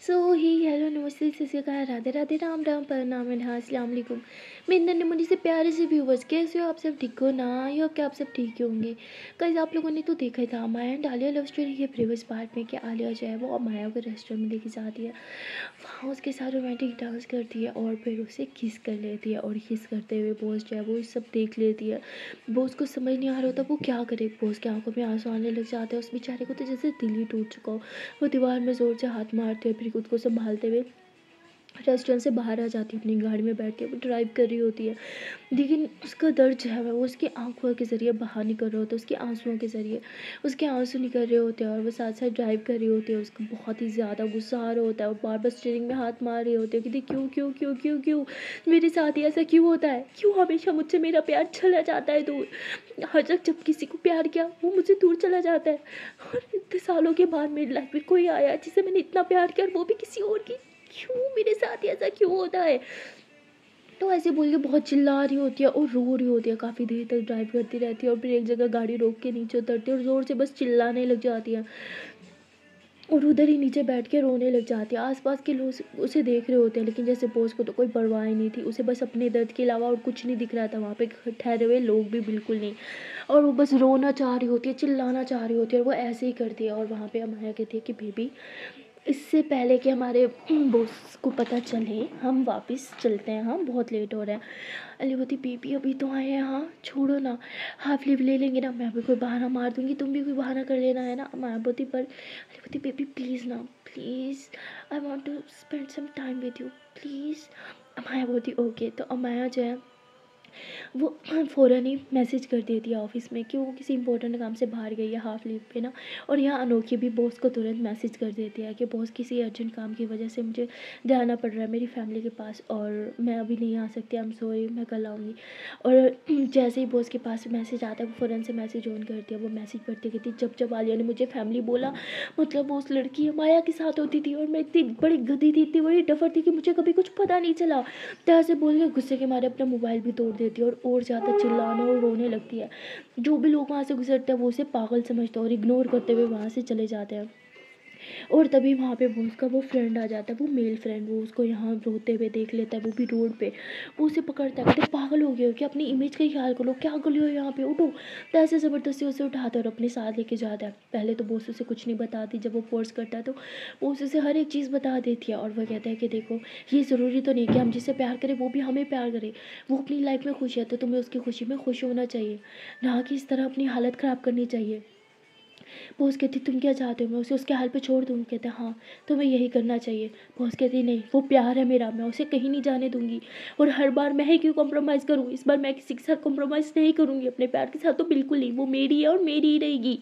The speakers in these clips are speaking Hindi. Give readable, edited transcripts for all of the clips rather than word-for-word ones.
सो ही हेलो नमस्ते सत श्री अकाल राधे राधे राम राम प्रणाम एंड हाँ अस्सलाम वालेकुम। मेरे नन्हे मुन्ने से प्यारे से व्यूवर्स, कैसे हो आप सब? ठीक हो ना? आई होप कि आप सब ठीक ही होंगे। कल आप लोगों ने तो देखा ही था माया एंड आलिया लव स्टोरी के प्रीवियस पार्ट में कि आलिया जो है वो माया को रेस्टोरेंट में लेके जाती है, वहाँ उसके साथ रोमांटिक डांस करती है और फिर उसे किस कर लेती है। और किस करते हुए बॉस जो है वो सब देख लेती है। बॉस को समझ नहीं आ रहा होता वो क्या करे। बॉस के आंखों में आंसू आने लग जाते हैं। उस बेचारे को तो जैसे दिल ही टूट चुका हो। वो दीवार में ज़ोर से हाथ मारते हुए फिर खुद को संभालते हुए रेस्टोरेंट से बाहर आ जाती है। अपनी गाड़ी में बैठ के वो ड्राइव कर रही होती है, लेकिन उसका दर्द जो है वो उसकी आंखों के ज़रिए बाहर निकल रहा होता है, उसके आंसुओं के ज़रिए उसके आंसू निकल रहे होते हैं। और वो साथ साथ ड्राइव कर रही होती है। उसको बहुत ही ज़्यादा गुस्सा आ रहा होता है और बार बार स्टीयरिंग में हाथ मार रही होती है कि क्यों क्यों क्यों क्यों क्यों मेरे साथ ही ऐसा क्यों होता है, क्यों हमेशा मुझसे मेरा प्यार चला जाता है दूर। हर जब किसी को प्यार किया वो मुझसे दूर चला जाता है। और इतने सालों के बाद मेरी लाइफ में कोई आया जिसे मैंने इतना प्यार किया और वो भी किसी और की, क्यों मेरे साथ ही ऐसा क्यों होता है। तो ऐसे बोल के बहुत चिल्ला रही होती है और रो रही होती है। काफ़ी देर तक ड्राइव करती रहती है और फिर एक जगह गाड़ी रोक के नीचे उतरती है और ज़ोर से बस चिल्लाने लग जाती है और उधर ही नीचे बैठ के रोने लग जाती है। आसपास के लोग उसे देख रहे होते हैं, लेकिन जैसे बॉस को तो कोई परवाह ही नहीं थी। उसे बस अपने दर्द के अलावा और कुछ नहीं दिख रहा था। वहाँ पे ठहरे हुए लोग भी बिल्कुल नहीं। और वो बस रोना चाह रही होती है, चिल्लाना चाह रही होती है और वो ऐसे ही करती है। और वहाँ पे अमाया कहती है कि बेबी, इससे पहले कि हमारे बॉस को पता चले हम वापस चलते हैं, हाँ बहुत लेट हो रहा है। अली बोलती बेबी अभी तो आए हैं, हाँ छोड़ो ना, हाफ लीव ले लेंगे ना, मैं भी कोई बहाना मार दूंगी, तुम भी कोई बहाना कर लेना है ना। मैं बोलती पर अली बोलती बेबी प्लीज़ ना, please I want to spend some time with you please. Amaya बोलती ओके। तो अमाया जो है वो फ़ौरन ही मैसेज कर देती है ऑफ़िस में कि वो किसी इंपॉर्टेंट काम से बाहर गई है हाफ़ लीव पे ना। और यहाँ अनोखी भी बॉस को तुरंत मैसेज कर देती है कि बॉस किसी अर्जेंट काम की वजह से मुझे जाना पड़ रहा है मेरी फैमिली के पास और मैं अभी नहीं आ सकती, आई एम सॉरी, मैं कल आऊँगी। और जैसे ही बॉस के पास मैसेज आता है वो फ़ौरन से मैसेज ऑन करती है। वो मैसेज पढ़ती कहती जब आलिया ने मुझे फैमिली बोला, मतलब वो उस लड़की माया के साथ होती थी और मैं इतनी बड़ी गधी थी, इतनी बड़ी डफर थी कि मुझे कभी कुछ पता नहीं चला। तो ऐसे बोल के गुस्से के मारे अपना मोबाइल भी तोड़ देती है और ज़्यादा चिल्लाने और रोने लगती है। जो भी लोग वहाँ से गुजरते हैं वो उसे पागल समझते हैं और इग्नोर करते हुए वहाँ से चले जाते हैं। और तभी वहाँ पे वो उसका वो फ्रेंड आ जाता है, वो मेल फ्रेंड, वो उसको यहाँ रोते हुए देख लेता है, वो भी रोड पे। वो उसे पकड़ता है, कहते पागल हो गए हो क्या, अपनी इमेज का ही ख्याल करो, क्या कर लियो यहाँ पे, उठो। तो ऐसे ज़बरदस्ती उसे उठाता है और अपने साथ लेके जाता है। पहले तो बॉस उसे कुछ नहीं बताती, जब वो फोर्स करता है तो वो उसे हर एक चीज़ बता देती है। और वह कहता है कि देखो ये ज़रूरी तो नहीं कि हम जिससे प्यार करें वो भी हमें प्यार करे। वो अपनी लाइफ में खुश है तो तुम्हें उसकी खुशी में खुश होना चाहिए, ना कि इस तरह अपनी हालत ख़राब करनी चाहिए। बॉस कहती तुम क्या चाहते हो, मैं उसे उसके हाल पे छोड़ दूँ? कहते हाँ तुम्हें यही करना चाहिए। बॉस कहती नहीं, वो प्यार है मेरा, मैं उसे कहीं नहीं जाने दूंगी और हर बार मैं ही क्यों कॉम्प्रोमाइज़ करूँ, इस बार मैं किसी के साथ कॉम्प्रोमाइज़ नहीं करूँगी, अपने प्यार के साथ तो बिल्कुल नहीं, वो मेरी है और मेरी ही रहेगी।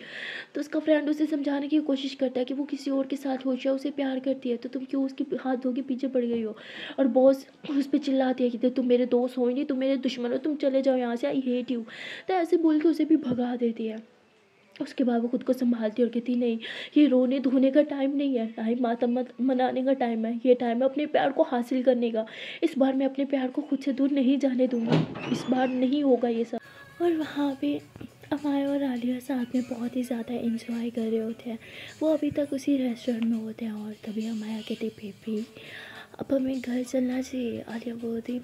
तो उसका फ्रेंड उसे समझाने की कोशिश करता है कि वो किसी और के साथ हो जाए, उसे प्यार करती है तो तुम क्यों उसके हाथ धो के पीछे पड़ गई हो। और बॉस उस पर चिल्लाती है कि तुम मेरे दोस्त हो नहीं, तुम मेरे दुश्मन हो, तुम चले जाओ यहाँ से, आई हेट यू। तो ऐसे बोल के उसे भी भगा देती है। उसके बाद वो खुद को संभालती और कहती नहीं, ये रोने धोने का टाइम नहीं है, टाइम मातम मत मनाने का टाइम है, ये टाइम है अपने प्यार को हासिल करने का। इस बार मैं अपने प्यार को खुद से दूर नहीं जाने दूंगी, इस बार नहीं होगा ये सब। और वहाँ पे अमाया और आलिया साथ में बहुत ही ज़्यादा इंजॉय कर रहे होते हैं। वो अभी तक उसी रेस्टोरेंट में होते हैं और तभी अमाया कहती बेबी अब हमें घर चलना चाहिए। आलिया बोलती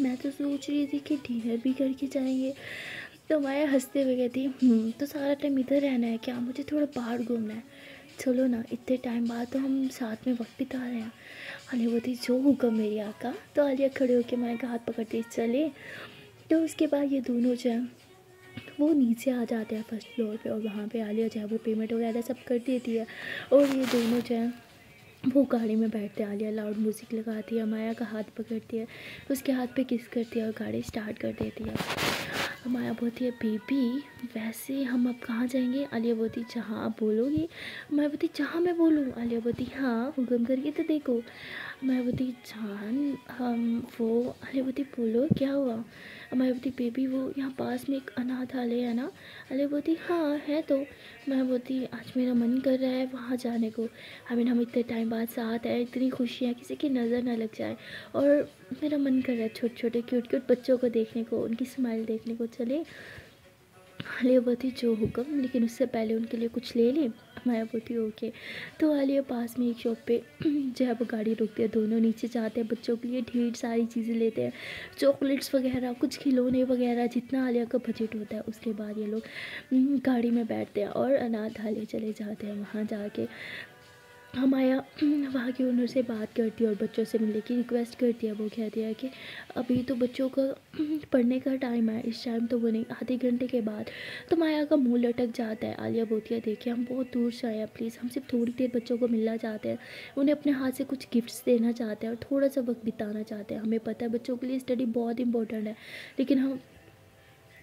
मैं तो सोच रही थी कि डिनर भी करके जाएंगे। तो माया हंसते हुए कहती तो सारा टाइम इधर रहना है क्या, मुझे थोड़ा बाहर घूमना है, चलो ना, इतने टाइम बाद तो हम साथ में वक्त बिता रहे हैं। आलिया बोलती जो हुक्म मेरी आका। तो आलिया खड़े होकर माया का हाथ पकड़ते चले। तो उसके बाद ये दोनों जो हैं वो नीचे आ जाते हैं फर्स्ट फ्लोर पे और वहाँ पे आलिया जो है वो पेमेंट वगैरह सब कर देती है। और ये दोनों जो हैं वो गाड़ी में बैठते हैं। आलिया लाउड म्यूज़िक लगाती है, माया का हाथ पकड़ती है, उसके हाथ पे किस करती है और गाड़ी स्टार्ट कर देती है। माया बोलती है बेबी वैसे हम अब कहाँ जाएंगे? आलिया बोलती जहाँ आप बोलोगी। माया बोलती जहाँ मैं बोलूँ? आलिया बोलती हाँ हुक्म करके तो देखो। माया बोलती जान हम वो। आलिया बोलती बोलो क्या हुआ? माया बोलती बेबी वो यहाँ पास में एक अनाथालय है ना? आलिया बोलती हाँ है तो। मैं बोलती आज मेरा मन कर रहा है वहाँ जाने को। हम इतने टाइम बाद साथ हैं, इतनी खुशियाँ, किसी की नज़र ना लग जाए। और मेरा मन कर रहा है छोटे छोटे क्यूट क्यूट बच्चों को देखने को, उनकी स्माइल देखने को, चले। आलिया बोलती जो हुक्म, लेकिन उससे पहले उनके लिए कुछ ले लें। माया बोलती ओके। तो आलिया पास में एक शॉप पे जो है वो गाड़ी रोकती है, दोनों नीचे जाते हैं, बच्चों के लिए ढेर सारी चीज़ें लेते हैं, चॉकलेट्स वगैरह, कुछ खिलौने वगैरह, जितना आलिया का बजट होता है। उसके बाद ये लोग गाड़ी में बैठते हैं और अनाथालय चले जाते हैं। वहाँ जाके माया वहाँ के ओनर से बात करती है और बच्चों से मिलने की रिक्वेस्ट करती है। वो कहती है कि अभी तो बच्चों का पढ़ने का टाइम है, इस टाइम तो वो नहीं, आधे घंटे के बाद। तो माया का मुंह लटक जाता है। आलिया बोलती है देखिए हम बहुत दूर से आए हैं, प्लीज़ हम सिर्फ थोड़ी देर बच्चों को मिलना चाहते हैं, उन्हें अपने हाथ से कुछ गिफ्ट्स देना चाहते हैं और थोड़ा सा वक्त बिताना चाहते हैं। हमें पता है बच्चों के लिए स्टडी बहुत इंपॉर्टेंट है,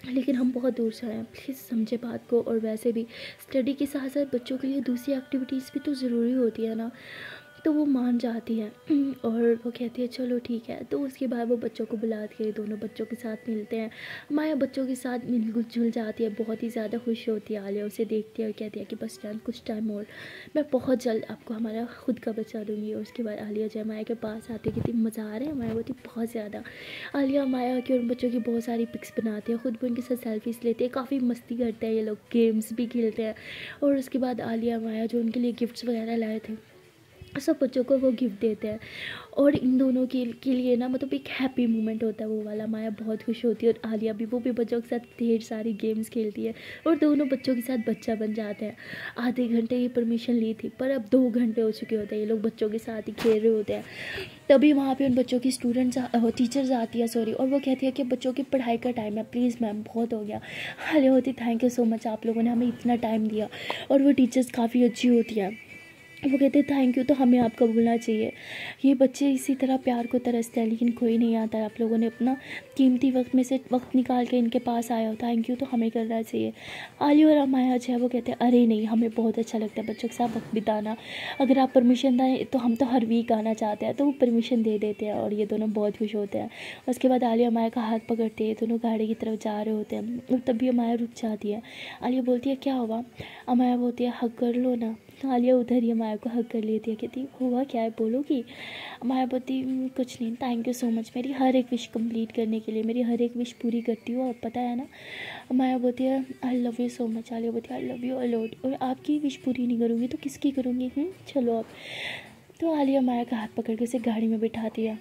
लेकिन हम बहुत दूर से आए हैं, प्लीज़ समझे बात को। और वैसे भी स्टडी के साथ साथ बच्चों के लिए दूसरी एक्टिविटीज़ भी तो ज़रूरी होती है ना। तो वो मान जाती है और वो कहती है चलो ठीक है। तो उसके बाद वो बच्चों को बुलाती है, दोनों बच्चों के साथ मिलते हैं। माया बच्चों के साथ मिल जुल जाती है, बहुत ही ज़्यादा खुश होती है। आलिया उसे देखती है और कहती है कि बस कुछ टाइम और, मैं बहुत जल्द आपको हमारा खुद का बच्चा दूँगी। और उसके बाद आलिया जो है माया के पास आती है, कितनी मज़ा आ रहा है। माया बोलती बहुत ज़्यादा। आलिया माया की और बच्चों की बहुत सारी पिक्स बनाती है, खुद भी उनके साथ सेल्फीज़ लेते हैं, काफ़ी मस्ती करते हैं ये लोग, गेम्स भी खेलते हैं। और उसके बाद आलिया माया जो उनके लिए गिफ्ट्स वगैरह लाए थे सब बच्चों को वो गिफ्ट देते हैं। और इन दोनों के लिए ना मतलब एक हैप्पी मोमेंट होता है वो वाला। माया बहुत खुश होती है और आलिया भी, वो भी बच्चों के साथ ढेर सारी गेम्स खेलती है और दोनों बच्चों के साथ बच्चा बन जाते हैं। आधे घंटे की परमिशन ली थी पर अब 2 घंटे हो चुके होते हैं, ये लोग बच्चों के साथ ही खेल रहे होते हैं। तभी वहाँ पे उन बच्चों की टीचर्स आती है सॉरी, और वो कहती है कि बच्चों की पढ़ाई का टाइम है, प्लीज़ मैम बहुत हो गया। आलिया होती थैंक यू सो मच, आप लोगों ने हमें इतना टाइम दिया। और वो टीचर्स काफ़ी अच्छी होती है, वो कहते हैं थैंक यू तो हमें आपका बोलना चाहिए, ये बच्चे इसी तरह प्यार को तरसते हैं लेकिन कोई नहीं आता है, आप लोगों ने अपना कीमती वक्त में से वक्त निकाल के इनके पास आया हो, थैंक यू तो हमें करना चाहिए। आलिया और माया जो है वो कहते हैं अरे नहीं, हमें बहुत अच्छा लगता है बच्चों के साथ वक्त बिताना, अगर आप परमिशन दें तो हम तो हर वीक आना चाहते हैं। तो वो परमिशन दे देते हैं और ये दोनों बहुत खुश होते हैं। उसके बाद आलिया माया का हाथ पकड़ते हैं, दोनों गाड़ी की तरफ जा रहे होते हैं और तभी माया रुक जाती है। आलिया बोलती है क्या हुआ, माया बोलती है हक कर लो ना। आलिया उधर ही माया को हक कर लेती है, कहती हुआ क्या है बोलोगी। माया बोलती कुछ नहीं, थैंक यू सो मच मेरी हर एक विश कंप्लीट करने के लिए, मेरी हर एक विश पूरी करती हो आप पता है ना। माया बोलती है आई love you so much. Alia बोलती है आई लव यू अलॉट, और आपकी विश पूरी नहीं करूँगी तो किसकी करूँगी, चलो अब। तो आलिया माया का हाथ पकड़ के उसे गाड़ी में बिठाती है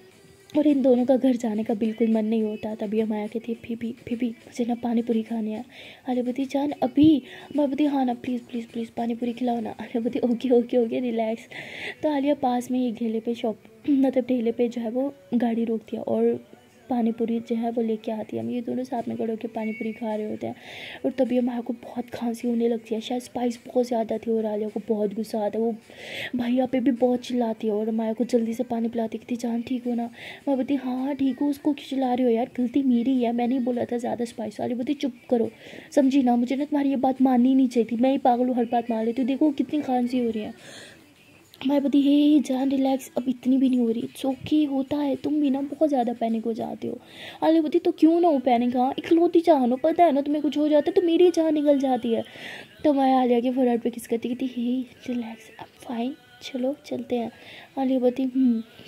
और इन दोनों का घर जाने का बिल्कुल मन नहीं होता। तभी माया कहती है फिर मुझे ना पानी पूरी खानी है। आलिया बोलती जान अभी, मैं बोलती हाँ ना प्लीज़ प्लीज़ प्लीज़ पानी पूरी खिलाओ ना। आलिया बोलती ओके ओके ओके रिलैक्स। तो आलिया पास में ही ठेले पे मतलब ठेले पे जो है वो गाड़ी रोकती है और पानी पूरी जो है वो लेके आती है। हम ये दोनों साथ में खड़े होकर पानी पूरी खा रहे होते हैं और तभी माया को बहुत खांसी होने लगती है, शायद स्पाइस बहुत ज़्यादा थी और आलिया को बहुत गुस्सा आता है। वो भैया पे भी बहुत चिल्लाती है और माया को जल्दी से पानी पिलाती कहती जान ठीक हो ना। मैं बोलती हाँ ठीक हूँ, उसको क्यों चिल्ला रही हो यार, गलती मेरी है, मैंने ही बोला था ज़्यादा स्पाइस वाली। बोलती चुप करो समझी ना, मुझे ना तुम्हारी ये बात माननी नहीं चाहिए थी, मैं ही पागल हूँ हर बात मान लेती हूँ, देखो कितनी खांसी हो रही है। मैं बोलती हे जान रिलैक्स, अब इतनी भी नहीं हो रही, इट्स ओके होता है, तुम भी ना बहुत ज़्यादा पैनिक हो जाते हो। आलिया बोलती तो क्यों ना हो पैनिक, हाँ इकलौती जान हो, पता है ना तुम्हें कुछ हो जाता है तो मेरी जान निकल जाती है। तो मैं आलिया के फोरहेड पे किस करती कहती हे रिलैक्स अब फाइन चलो चलते हैं। आलिया बोलती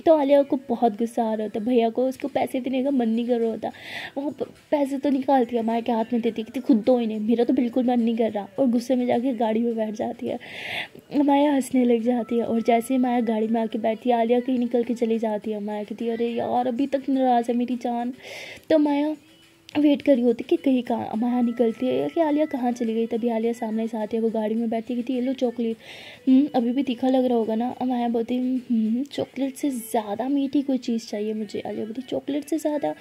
तो आलिया को बहुत गुस्सा आ रहा होता, भैया को उसको पैसे देने का मन नहीं कर रहा होता, वो पैसे तो निकालती है माया के हाथ में देती, कहती खुद दो इन्हें, मेरा तो बिल्कुल मन नहीं कर रहा, और गुस्से में जाके गाड़ी में बैठ जाती है। माया हंसने लग जाती है और जैसे ही माया गाड़ी में आके बैठती है आलिया कहीं निकल के चली जाती है। माया कहती है अरे यार अभी तक नाराज़ है मेरी जान। तो माया वेट करी होती कि कहीं कहाँ माया निकलती है कि आलिया कहाँ चली गई। तभी आलिया सामने से आती है, वो गाड़ी में बैठती कहती ये लो चॉकलेट, अभी भी तीखा लग रहा होगा ना। माया बोलती चॉकलेट से ज़्यादा मीठी कोई चीज़ चाहिए मुझे। आलिया बोलती चॉकलेट से ज़्यादा।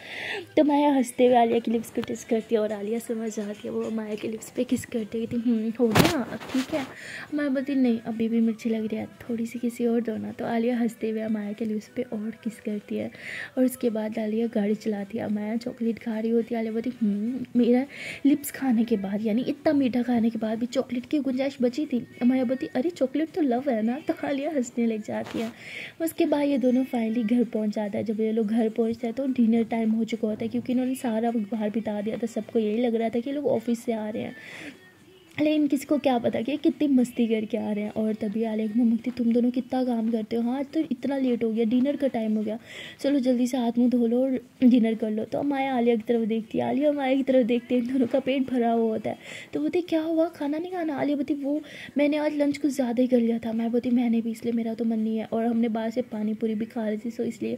तो माया हंसते हुए आलिया की लिप्स को किस करती है और आलिया समझ जाती है, वो माया के लिप्स पे किस करती है, कहती हो गया अब ठीक है। माया बोलती नहीं अभी भी मिर्ची लग रही है, थोड़ी सी किसी और दो ना। तो आलिया हंसते हुए माया के लिप्स पे और किस करती है और उसके बाद आलिया गाड़ी चलाती है। माया चॉकलेट खा रही होती है, आलिया बोलती मेरा लिप्स खाने के बाद यानी इतना मीठा खाने के बाद भी चॉकलेट की गुंजाइश बची थी। माया बोलती अरे चॉकलेट तो लव है ना। तो आलिया हंसने लग जाती है। उसके बाद ये दोनों फाइनली घर पहुंच जाता है। जब ये लोग घर पहुंचते हैं तो डिनर टाइम हो चुका होता है, क्योंकि इन्होंने सारा वक्त बाहर बिता दिया था, सबको यही लग रहा था कि लोग ऑफिस से आ रहे हैं। लेकिन किसी को क्या पता कि कितनी मस्ती करके आ रहे हैं। और तभी आलिया की मम्मी कहती तुम दोनों कितना काम करते हो, हाँ आज तो इतना लेट हो गया, डिनर का टाइम हो गया, चलो जल्दी से हाथ मुँह धो लो और डिनर कर लो। तो माया आलिया की तरफ देखती है, आलिया माया की तरफ देखती है, इन दोनों का पेट भरा हुआ होता है। तो बोलती क्या हुआ, खाना नहीं खाना? आलिया बोलती वो मैंने आज लंच कुछ ज़्यादा ही कर लिया था। मैं बोलती मैंने भी, इसलिए मेरा तो मन नहीं है, और हमने बाहर से पानी पूरी भी खा रही थी, सो इसलिए।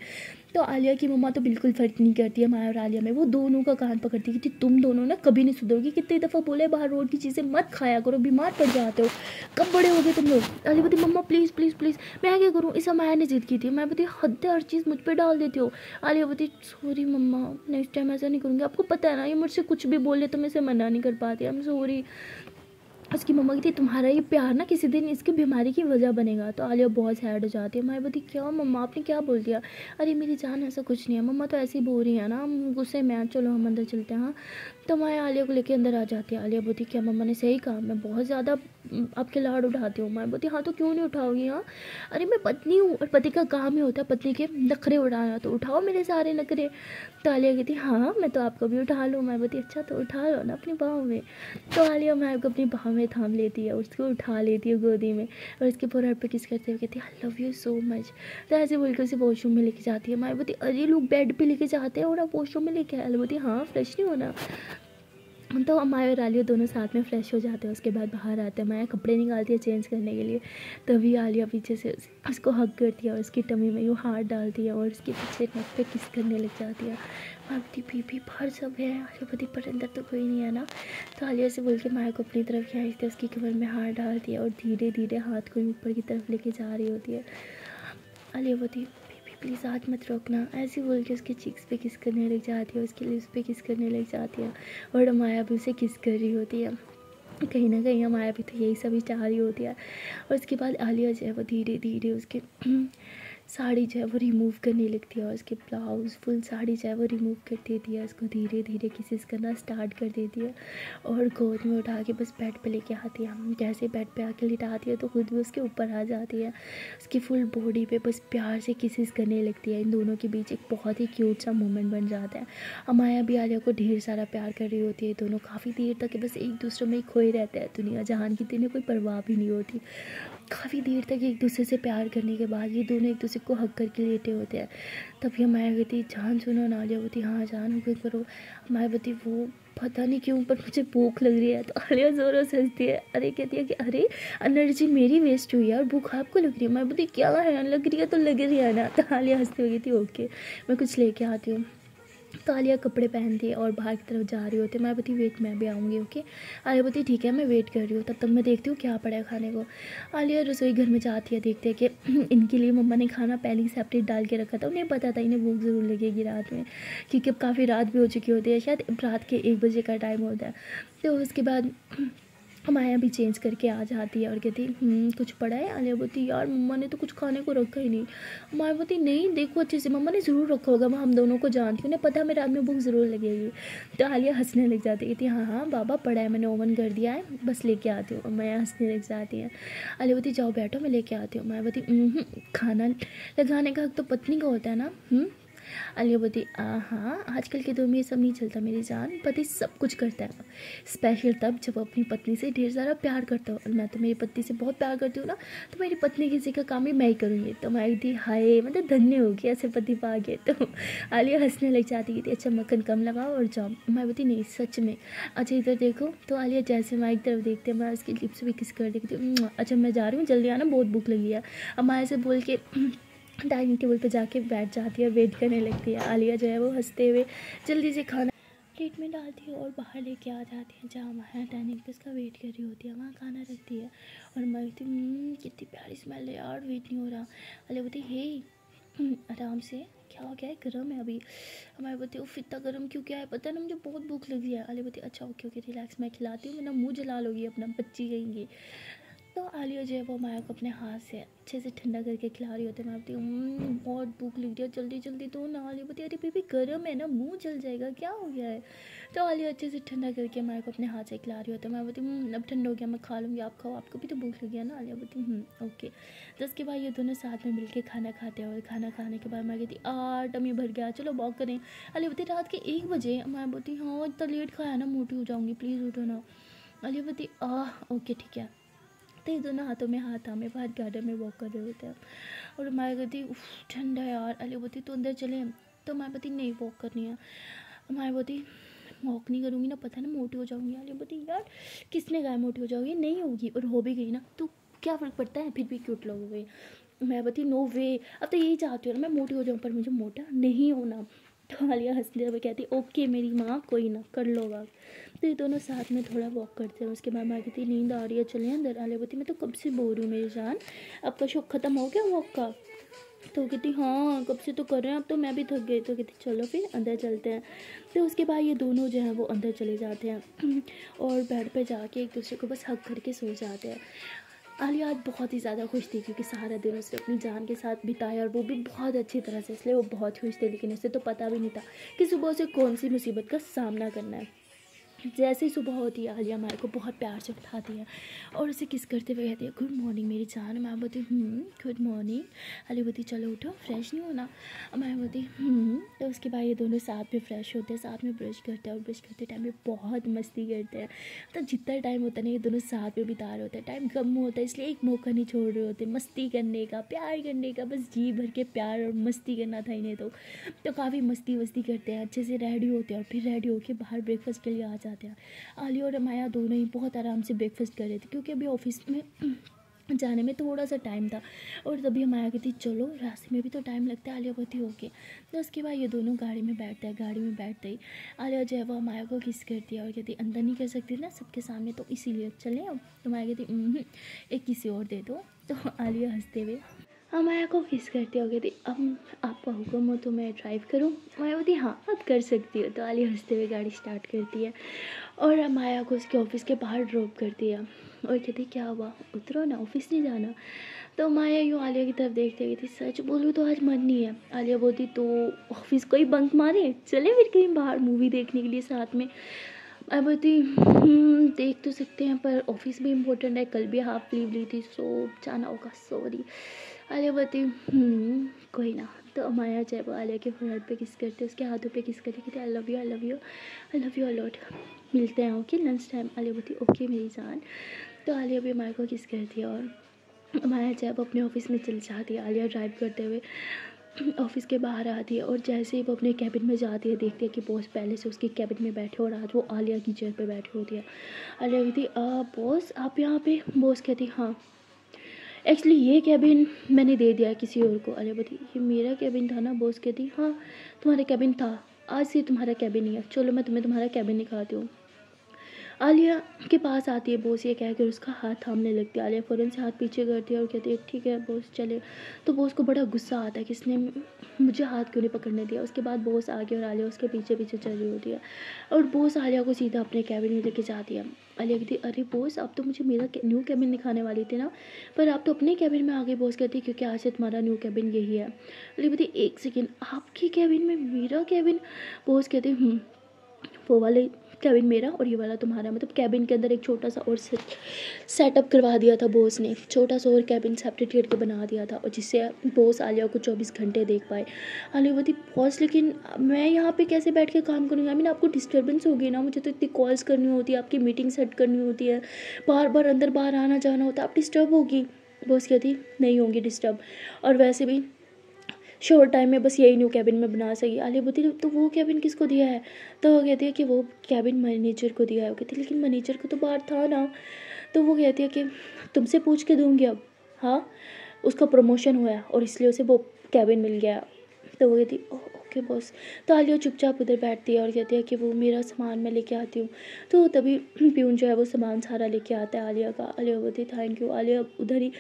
तो आलिया की मम्मा तो बिल्कुल फ़र्क नहीं करती है माया और आलिया में, वो दोनों का कान पकड़ती है कि तुम दोनों ना कभी नहीं सुधरोगी, कितनी दफ़ा बोले बाहर रोड की चीज़ें मत खाया करो, बीमार पड़ जाते हो, कब बड़े हो गए तुम लोग। आलिया बोलती मम्मा प्लीज़ प्लीज़ प्लीज़, मैं क्या करूँ, इस माया ने जिद की थी। मैं बोलती हद है, हर चीज़ मुझ पर डाल देती हो। आलिया बोलती सॉरी मम्मा, नेक्स्ट टाइम ऐसा नहीं करूँगी, आपको पता है ना ये मुझसे कुछ भी बोले तो मैं इसे मना नहीं कर पाती, आई एम सॉरी। उसकी मम्मा कहती तुम्हारा ये प्यार ना किसी दिन इसकी बीमारी की वजह बनेगा। तो आलिया बहुत सैड हो जाती है। मैं बोलती क्या मम्मा आपने क्या बोल दिया? अरे मेरी जान ऐसा कुछ नहीं है, मम्मा तो ऐसे ही बोल रही है ना, हम गुस्से में हैं, चलो हम अंदर चलते हैं। हाँ तो मैं आलिया को लेके अंदर आ जाती है। आलिया बोलती क्या मम्मा ने सही कहा, मैं बहुत ज़्यादा आपके लाड उठाती हूँ। मैं बोलती हाँ तो क्यों नहीं उठाओगी? हाँ अरे मैं पत्नी हूँ और पति का काम ही होता है पत्नी के नखरे उठाना, तो उठाओ मेरे सारे नखरे। तो आलिया कहती हाँ मैं तो आपको भी उठा लूँ। मैं बोलती अच्छा तो उठा लो ना अपनी बाहों में। तो आलिया मैं को अपनी बाहों में थाम लेती है, उसको उठा लेती है गोदी में और उसके फोrehead पे किस करते हुए कहती है आई लव यू सो मच। तो ऐसे बोलकर उसे वॉशरूम में लेके जाती है। मैं बोलती अरे लोग बेड पे लेके जाते हैं और आप वॉशरूम में लेके आए? बोलती हाँ फ्रेश नहीं होना। तो माया और आलिया दोनों साथ में फ्रेश हो जाते हैं। उसके बाद बाहर आते हैं, माया कपड़े निकालती है चेंज करने के लिए, तभी आलिया पीछे से उसको हग करती है और उसकी टमी में यूँ हाथ डालती है और उसके पीछे नेक पे किस करने लग जाती है। भागती बीबी बाहर सब है, आलिया पति पर अंदर तो कोई नहीं है ना। तो आलिया से बोल के माया को अपनी तरफ खींचती है, उसकी कमर में हाथ डालती है और धीरे धीरे हाथ को ऊपर की तरफ लेके जा रही होती है। आलिया बोलती प्लीज़ हाथ मत रोकना, ऐसे बोल के उसके चीक्स पे किस करने लग जाती है, उसके लिप्स पे किस करने लग जाती है और माया भी उसे किस कर रही होती है। कहीं ना कहीं माया भी तो यही सभी चाह रही होती है। और उसके बाद आलिया जो है वो धीरे धीरे उसके साड़ी जो है वो रिमूव करने लगती है और उसके ब्लाउज फुल साड़ी जो है वो रिमूव कर देती है, उसको धीरे धीरे किसिस करना स्टार्ट कर देती है और गोद में उठा के बस बेड पे लेके आती है। जैसे बेड पे आके लिटाती है तो खुद भी उसके ऊपर आ जाती है, उसकी फुल बॉडी पे बस प्यार से किसिस करने लगती है। इन दोनों के बीच एक बहुत ही क्यूट सा मोमेंट बन जाता है। अमाया भी आलिया को ढेर सारा प्यार कर रही होती है, दोनों काफ़ी देर तक बस एक दूसरे में खोए रहते हैं, दुनिया जहान की इन्हें कोई परवाह भी नहीं होती। काफ़ी देर तक एक दूसरे से प्यार करने के बाद ये दोनों एक दूसरे को हक करके लेटे होते हैं। तभी मायावती जान सुनो ना, आलिया बोलती हाँ जान हुक्म करो। मायावती वो पता नहीं क्यों पर मुझे भूख लग रही है। तो आलिया जोरों से हंसती है, अरे कहती है कि अरे एनर्जी मेरी वेस्ट हुई है और भूख आपको लग रही है। मैं बोलती क्या है, लग रही है तो लग रही है ना। तो आलिया हंसती हुई थी ओके मैं कुछ लेके आती हूँ। तो आलिया कपड़े पहनती है और बाहर की तरफ जा रही होती है। मैं बोलती वेट मैं भी आऊँगी ओके। आलिया बोलती ठीक है मैं वेट कर रही हूँ, तब तक मैं देखती हूँ क्या पड़ा है खाने को। आलिया रसोई घर में जाती है, देखते हैं कि इनके लिए मम्मा ने खाना पहले ही सेपरेट डाल के रखा था। उन्हें पता था इन्हें भूख ज़रूर लगेगी रात में, क्योंकि अब काफ़ी रात भी हो चुकी होती है, शायद रात के 1 बजे का टाइम होता है। तो उसके बाद माया भी चेंज करके आ जाती है और कहती कुछ पड़ा है? आलिया बोलती यार मम्मा ने तो कुछ खाने को रखा ही नहीं। माया बोलती नहीं देखो अच्छे से, मम्मा ने ज़रूर रखा होगा, मैं हम दोनों को जानती हूँ, उन्हें पता है मेरे रात में भूख ज़रूर लगेगी। तो आलिया हंसने लग जाती है, कहती हाँ हाँ बाबा पड़ा है, मैंने ओवन कर दिया है, बस लेके आती हूँ। और माया हंसने लग जाती है। आलिया बोलती जाओ बैठो मैं लेके आती हूँ। माया बोलती खाना लगाने का हक तो पत्नी का होता है ना। आलिया बोलती हाँ आजकल के दौर में ये सब नहीं चलता मेरी जान, पति सब कुछ करता है, स्पेशल तब जब वो अपनी पत्नी से ढेर सारा प्यार करता हो। और मैं तो मेरी पत्नी से बहुत प्यार करती हूँ ना, तो मेरी पत्नी किसी का काम भी मैं ही करूँगी। तो मैं थी हाय मतलब धन्य होगी ऐसे पति पा के। तो आलिया हंसने लग जाती थी, अच्छा मक्खन कम लगाओ और जाओ। मैं बोलती नहीं सच में, अच्छा इधर देखो। तो आलिया जैसे मैं एक तरफ देखती है, मैं उसकी लिप्स भी किस कर देती हूँ, अच्छा मैं जा रही हूँ जल्दी आना बहुत भूख लगी है। अब माया से बोल के डाइनिंग टेबल पे जाके बैठ जाती है, वेट करने लगती है। आलिया जो है वो हंसते हुए जल्दी से खाना प्लेट में डालती है और बाहर लेके आ जाती है, जहाँ माया डाइनिंग पे उसका वेट कर रही होती है, वहाँ खाना रखती है। और मैं कहती कितनी प्यारी स्मेल है यार, वेट नहीं हो रहा। आलिया बोलती हे आराम से, क्या हो गया है, गर्म है अभी। हमारे बोलती उफ इतना गर्म क्यों, क्या है पता है ना मुझे बहुत भूख लगी है। आलिया बोलती अच्छा ओके ओके रिलैक्स, मैं खिलाती हूँ, वरना मुँह जला लोगी अपना, बच्ची कहेंगी। तो आलिया जो है वो माया को अपने हाथ से अच्छे से ठंडा करके खिला रही होती है। मैं बोलती हूँ बहुत भूख लग रही है, जल्दी जल्दी दो ना। आलिया बोलती अरे बेबी गर्म है ना, मुंह जल जाएगा, क्या हो गया है। तो आलिया अच्छे से ठंडा करके माया को अपने हाथ से खिला रही होती है। मैं बोलती अब ठंडा हो गया मैं खा लूँगी, आप खाओ, आपको भी तो भूख लगी है ना। आलिया बोलती ओके। तो उसके बाद ये दोनों साथ में मिल के खाना खाते हैं और खाना खाने के बाद मैं कहती टमी भर गया चलो वॉक करें। आलिया बोलती रात के 1 बजे। मैं बोलती हाँ इतना लेट खाया ना, मोटी हो जाऊँगी, प्लीज़ उठो ना। आलिया बोलती ओके ठीक है। तो ये दोनों हाथों में हाथ थामे बाहर गार्डन में वॉक कर रहे होते हैं। और माया कहती उफ ठंडा यार। आलिया बोलती तो अंदर चले। तो माया बोलती नहीं वॉक करनी है। माया बोलती वॉक नहीं करूँगी ना, पता है ना मोटी हो जाऊँगी। आलिया बोलती यार किसने कहा मोटी हो जाओगी, नहीं होगी, और हो भी गई ना तो क्या फ़र्क पड़ता है, फिर भी क्यूट लगोगे। मैं बोलती नो वे, अब तो यही चाहती हूँ ना मैं मोटी हो जाऊँ, पर मुझे मोटा नहीं होना। तो आलिया हंसते हुए कहती ओके मेरी माँ, कोई ना कर लो आप। तो ये दोनों साथ में थोड़ा वॉक करते हैं। उसके बाद माँ कहती नींद आ रही है चले अंदर। आलिया बोलती मैं तो कब से बोर हूँ मेरी जान, आपका शौक ख़त्म हो गया वॉक का। तो कहती हाँ कब से तो कर रहे हैं, अब तो मैं भी थक गई। तो कहती चलो फिर अंदर चलते हैं। तो उसके बाद ये दोनों जो हैं वो अंदर चले जाते हैं और बेड पे जाके एक दूसरे को बस हग करके सो जाते हैं। आलिया आज बहुत ही ज़्यादा खुश थी क्योंकि सारा दिन उसने अपनी जान के साथ बिताया और वो भी बहुत अच्छी तरह से, इसलिए वो बहुत खुश थे। लेकिन उसे तो पता भी नहीं था कि सुबह उसे कौन सी मुसीबत का सामना करना है। जैसे ही सुबह होती है आलिया माया को बहुत प्यार से उठाती है और उसे किस करते हुए कहती है गुड मॉर्निंग मेरी जान। मैं बोलती गुड मॉर्निंग। आलिया बोलती चलो उठो फ्रेश नहीं होना। मैं बोलती तो उसके बाद ये दोनों साथ में फ्रेश होते हैं, साथ में ब्रश करते हैं और ब्रश करते टाइम में बहुत मस्ती करते हैं। तो जितना टाइम होता है ना ये दोनों साथ में बिता रहे होते हैं, टाइम कम होता है इसलिए एक मौका नहीं छोड़ रहे होते मस्ती करने का, प्यार करने का, बस जी भर के प्यार और मस्ती करना था इन्हें। तो काफ़ी मस्ती वस्ती करते हैं, अच्छे से रेडी होते हैं और फिर रेडी होके बाहर ब्रेकफास्ट के लिए आ जाते हैं। आलिया और माया दोनों ही बहुत आराम से ब्रेकफास्ट कर रहे थे क्योंकि अभी ऑफिस में जाने में थोड़ा सा टाइम था। और तभी माया कहती चलो रास्ते में भी तो टाइम लगता है। आलिया कहती ओके। तो उसके बाद ये दोनों गाड़ी में बैठते हैं। गाड़ी में बैठते ही आलिया जो है वो माया को किस करती है और कहती अंदर नहीं कर सकती ना सबके सामने, तो इसीलिए चले अब। तो माया कहती एक किसी और दे दो। तो आलिया हंसते हुए माया को किस करती हो, कहती अब आपका हुक्म हो तो मैं ड्राइव करूँ। माया बोलती हाँ आप कर सकती हो। तो आलिया हंसते हुए गाड़ी स्टार्ट करती है और माया को उसके ऑफिस के बाहर ड्रॉप करती है और कहती क्या हुआ उतरो ना, ऑफिस नहीं जाना। तो माया यूँ आलिया की तरफ देखते कहती सच बोलूँ तो आज मन नहीं है। आलिया बोलती तो ऑफिस को ही बंक मारे, चले फिर कहीं बाहर मूवी देखने के लिए साथ में। मैं बोलती देख तो सकते हैं पर ऑफिस भी इम्पोर्टेंट है, कल भी हाफ लीव ली थी सो जाना होगा सॉरी। आलिया बोलती कोई ना। तो माया जब आलिया के फोरहेड पे किस करते, उसके हाथों पे किस करते, कहते आई love you I love you I love you a lot, मिलते हैं ओके लंच टाइम। आलिया बोलती ओके मेरी जान। तो आलिया भी माया को किस करती है और माया जब अपने ऑफिस में चल जाती है। आलिया ड्राइव करते हुए ऑफिस के बाहर आती है और जैसे ही वो अपने कैबिन में जाती है देखती है कि बॉस पहले से उसके कैबिन में बैठे और आज वो आलिया की चेयर पे बैठी होती है। आलिया कहती बॉस आप यहाँ पे। बॉस कहती हाँ एक्चुअली ये कैबिन मैंने दे दिया है किसी और को। आलिया बोलती ये मेरा कैबिन था ना। बॉस कहती हाँ तुम्हारा कैबिन था, आज से तुम्हारा कैबिन नहीं है, चलो मैं तुम्हें तुम्हारा कैबिन दिखाती हूँ। आलिया के पास आती है बॉस ये कहकर उसका हाथ थामने लगती है। आलिया फ़ौरन से हाथ पीछे करती है और कहती है ठीक है बॉस चले। तो बॉस को बड़ा गुस्सा आता है कि इसने मुझे हाथ क्यों नहीं पकड़ने दिया। उसके बाद बॉस आगे और आलिया उसके पीछे पीछे चल रही होती है और बॉस आलिया को सीधा अपने कैबिन में लेके जाती है। आलिया कहती अरे बॉस आप तो मुझे मेरा न्यू कैबिन दिखाने वाली थी ना, पर आप तो अपने कैबिन में आ गई। बॉस कहती क्योंकि आज से तुम्हारा न्यू कैबिन यही है। आलिया बोलती एक सेकेंड आपके कैबिन में मेरा कैबिन। बॉस कहते वो वाले कैबिन मेरा और ये वाला तुम्हारा, मतलब कैबिन के अंदर एक छोटा सा और सेटअप करवा दिया था बॉस ने, छोटा सा और कैबिन सेपरेट करके बना दिया था और जिससे बॉस आलिया को 24 घंटे देख पाए। आलिया बोलती बॉस लेकिन मैं यहाँ पे कैसे बैठ के काम करूँगी, आई मीन आपको डिस्टर्बेंस होगी ना, मुझे तो इतनी कॉल्स करनी होती है, आपकी मीटिंग सेट करनी होती है, बार बार अंदर बाहर आना जाना होता है, आप डिस्टर्ब होगी। बॉस कहती नहीं होंगी डिस्टर्ब, और वैसे भी शॉर्ट टाइम में बस यही न्यू कैबिन में बना सकी। आलिया बोलती तो वो कैबिन किसको दिया है। तो वो कहती है कि वो कैबिन मैनेजर को दिया है। वो कहती लेकिन मैनेजर को तो बाहर था ना। तो वो कहती है कि तुमसे पूछ के दूंगी अब। हाँ उसका प्रमोशन हुआ है और इसलिए उसे वो कैबिन मिल गया। तो वो कहती ओके बॉस। तो आलिया चुपचाप उधर बैठती है और कहती है कि वो मेरा सामान मैं लेके आती हूँ। तो तभी प्यून जो है वो सामान सारा लेके आता है आलिया का। आलिया बोलती थैंक यू। आलिया उधर ही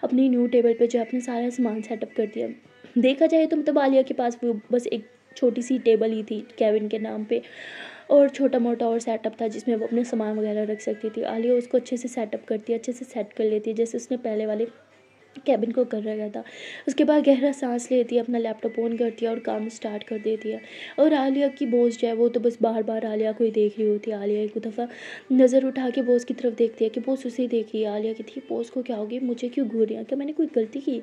अपनी न्यू टेबल पे जो है अपना सारा सामान सेटअप करती है। देखा जाए तो मतलब आलिया के पास वो बस एक छोटी सी टेबल ही थी कैबिन के नाम पे और छोटा मोटा और सेटअप था जिसमें वो अपने सामान वगैरह रख सकती थी। आलिया उसको अच्छे से सेटअप करती है, अच्छे से सेट कर लेती है जैसे उसने पहले वाले कैबिन को कर रखा था। उसके बाद गहरा सांस लेती है, अपना लैपटॉप ऑन करती है और काम स्टार्ट कर देती है। और आलिया की बॉस जो है वो तो बस बार बार आलिया को ही देख रही होती है। आलिया एक दफ़ा नज़र उठा के बॉस की तरफ देखती है कि बॉस उसे देख रही है। आलिया कहती है बॉस को क्या हो गया, मुझे क्यों घूर रही है, क्या मैंने कोई गलती की,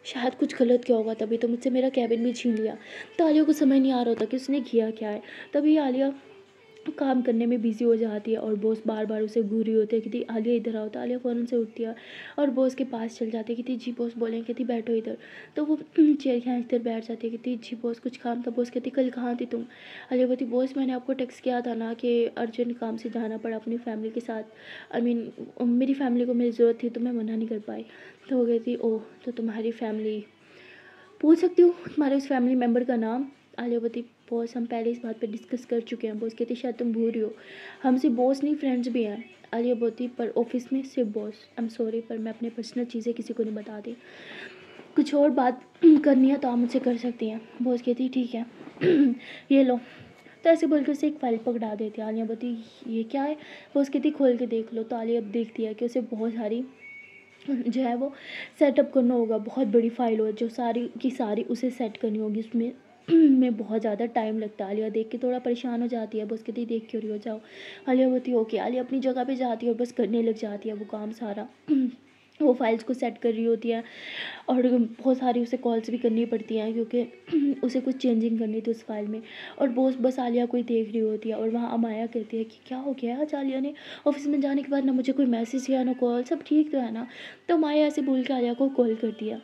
शायद कुछ गलत किया होगा तभी तो मुझसे मेरा कैबिन भी छीन लिया। तो आलिया को समझ नहीं आ रहा होता कि उसने किया क्या है। तभी आलिया काम करने में बिज़ी हो जाती है और बॉस बार बार उसे घूर रही होती है, कहती आलिया इधर आओ, तो आलिया फ़ौरन से उठती है और बॉस के पास चल जाती है, कहती जी बॉस बोलें, कहती बैठो इधर। तो वो चेयर के यहाँ इधर बैठ जाती है, कहती जी बॉस कुछ काम था। बॉस कहती कल कहाँ थी तुम? आलिया बोलती बॉस मैंने आपको टेक्स्ट किया था ना कि अर्जेंट काम से जाना पड़ा अपनी फैमिली के साथ, आई मीन मेरी फैमिली को मेरी ज़रूरत थी तो मैं मना नहीं कर पाई। तो वो कहती ओह तो तुम्हारी फैमिली, पूछ सकती हूँ तुम्हारे उस फैमिली मेम्बर का नाम? आलिया बोलती बॉस हम पहले इस बात पे डिस्कस कर चुके हैं। बॉस कहती शायद तुम भूल रही हो, हम सिर्फ बॉस नहीं फ्रेंड्स भी हैं। आलिया बोलती पर ऑफिस में सिर्फ बॉस। आई एम सॉरी पर मैं अपने पर्सनल चीज़ें किसी को नहीं बताती, कुछ और बात करनी है तो आप मुझसे कर सकती हैं। बॉस कहती ठीक है ये लो। तो ऐसे बोलकर उसे एक फाइल पकड़ा देती है। आलिया बोलती ये क्या है? बॉस कहती खोल के देख लो। तो आलिया अब देखती है कि उसे बहुत सारी जो है वो सेटअप करना होगा, बहुत बड़ी फाइल हो जो सारी की सारी उसे सेट करनी होगी, उसमें में बहुत ज़्यादा टाइम लगता है। आलिया देख के थोड़ा परेशान हो जाती है, बस कहती देख क्यों रही हो, जाओ। आलिया बोलती ओके। आलिया अपनी जगह पे जाती है और बस करने लग जाती है वो काम सारा वो फाइल्स को सेट कर रही होती है और बहुत सारी उसे कॉल्स भी करनी पड़ती हैं क्योंकि उसे कुछ चेंजिंग करनी थी उस फाइल में। और बॉस बस आलिया को ही देख रही होती है और वहाँ अमाया कहती है कि क्या हो गया आज आलिया ने ऑफिस में जाने के बाद ना मुझे कोई मैसेज या ना कॉल, सब ठीक तो है ना? तो अमाया ऐसे बोल के आलिया को कॉल करती है।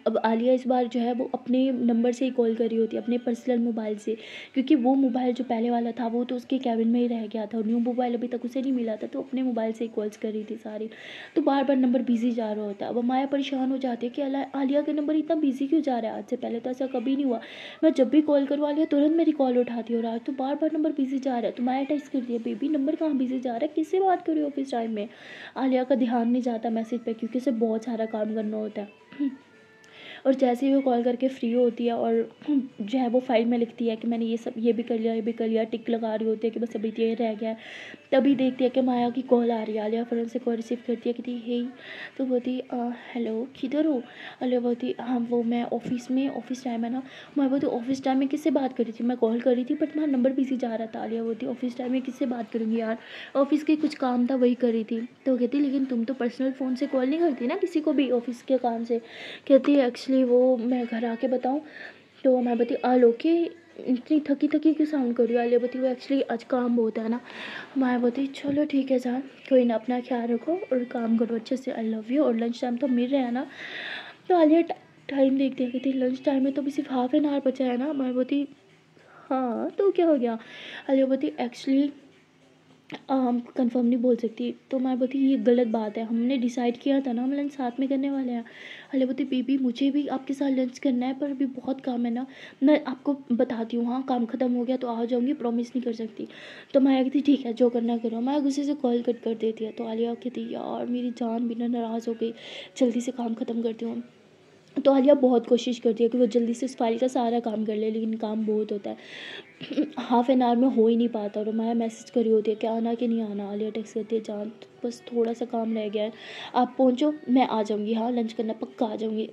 अब आलिया इस बार जो है वो अपने नंबर से ही कॉल कर रही होती है, अपने पर्सनल मोबाइल से, क्योंकि वो मोबाइल जो पहले वाला था वो तो उसके कैबिन में ही रह गया था और न्यू मोबाइल अभी तक उसे नहीं मिला था, तो अपने मोबाइल से ही कॉल्स कर रही थी सारी। तो बार बार नंबर बिजी जा रहा होता है। अब माया परेशान हो जाती है कि आलिया का नंबर इतना बिजी क्यों जा रहा है, आज से पहले तो ऐसा कभी नहीं हुआ, मैं जब भी कॉल करवा लिया तुरंत मेरी कॉल उठाती और आज तो बार बार नंबर बिजी जा रहा है। तो माया टेक्स्ट करती है बेबी नंबर कहाँ बिजी जा रहा है, किससे बात कर रही हो ऑफिस टाइम में? आलिया का ध्यान नहीं जाता मैसेज पे क्योंकि उसे बहुत सारा काम करना होता है। और जैसे ही वो कॉल करके फ्री होती है और जो है वो फाइल में लिखती है कि मैंने ये सब ये भी कर लिया, ये भी कर लिया, टिक लगा रही होती है कि बस अभी ये रह गया है, तभी देखती है कि माया की कॉल आ रही है। आलिया फ़ौरन से कॉल रिसीव करती है, कहती हे। तो बोलती हेलो किधर हो? आलिया बोलती हाँ वो मैं ऑफिस में, ऑफिस टाइम है ना। मैं बोलती ऑफिस टाइम में किससे बात कर रही थी? मैं कॉल कर रही थी बट तुम्हारा नंबर बिजी जा रहा था। आलिया बोलती ऑफिस टाइम में किससे बात करूँगी यार, ऑफिस के कुछ काम था वही कर रही थी। तो कहती लेकिन तुम तो पर्सनल फ़ोन से कॉल नहीं करती ना किसी को भी ऑफिस के काम से? कहती एक्चुअली वो मैं घर आके बताऊँ। तो मैं बती आलो कि इतनी थकी थकी क्यों साउंड कर रही हो? आलिया बती वो एक्चुअली आज काम बहुत है ना। मैं बती चलो ठीक है जान, कोई ना, अपना ख्याल रखो और काम करो अच्छे से, आई लव यू। और लंच टाइम तो मिल रहा है ना? तो आलिया टाइम देखती है, कहती लंच टाइम में तो अभी सिर्फ हाफ एन आवर बचा है ना। मैं बोती हाँ तो क्या हो गया? आलिया बोती एक्चुअली कंफर्म नहीं बोल सकती। तो मैं बोलती ये गलत बात है, हमने डिसाइड किया था ना हम लंच साथ में करने वाले हैं। अले बोलती बीबी मुझे भी आपके साथ लंच करना है पर अभी बहुत काम है ना, मैं आपको बताती हूँ, हाँ काम ख़त्म हो गया तो आ जाऊँगी, प्रॉमिस नहीं कर सकती। तो मैं कहती ठीक है जो करना करो। मैं गुस्से से कॉल कट कर देती है। तो आलिया कहती यार मेरी जान भी ना नाराज़ हो गई, जल्दी से काम ख़त्म करती हूँ। तो आलिया बहुत कोशिश करती है कि वो जल्दी से इस फाइल का सारा काम कर ले, लेकिन काम बहुत होता है, हाफ एन आवर में हो ही नहीं पाता। और माया मैसेज करी होती है कि आना कि नहीं आना। आलिया टेक्स्ट करती है जान बस थोड़ा सा काम रह गया है, आप पहुंचो मैं आ जाऊंगी, हाँ लंच करना पक्का आ जाऊंगी।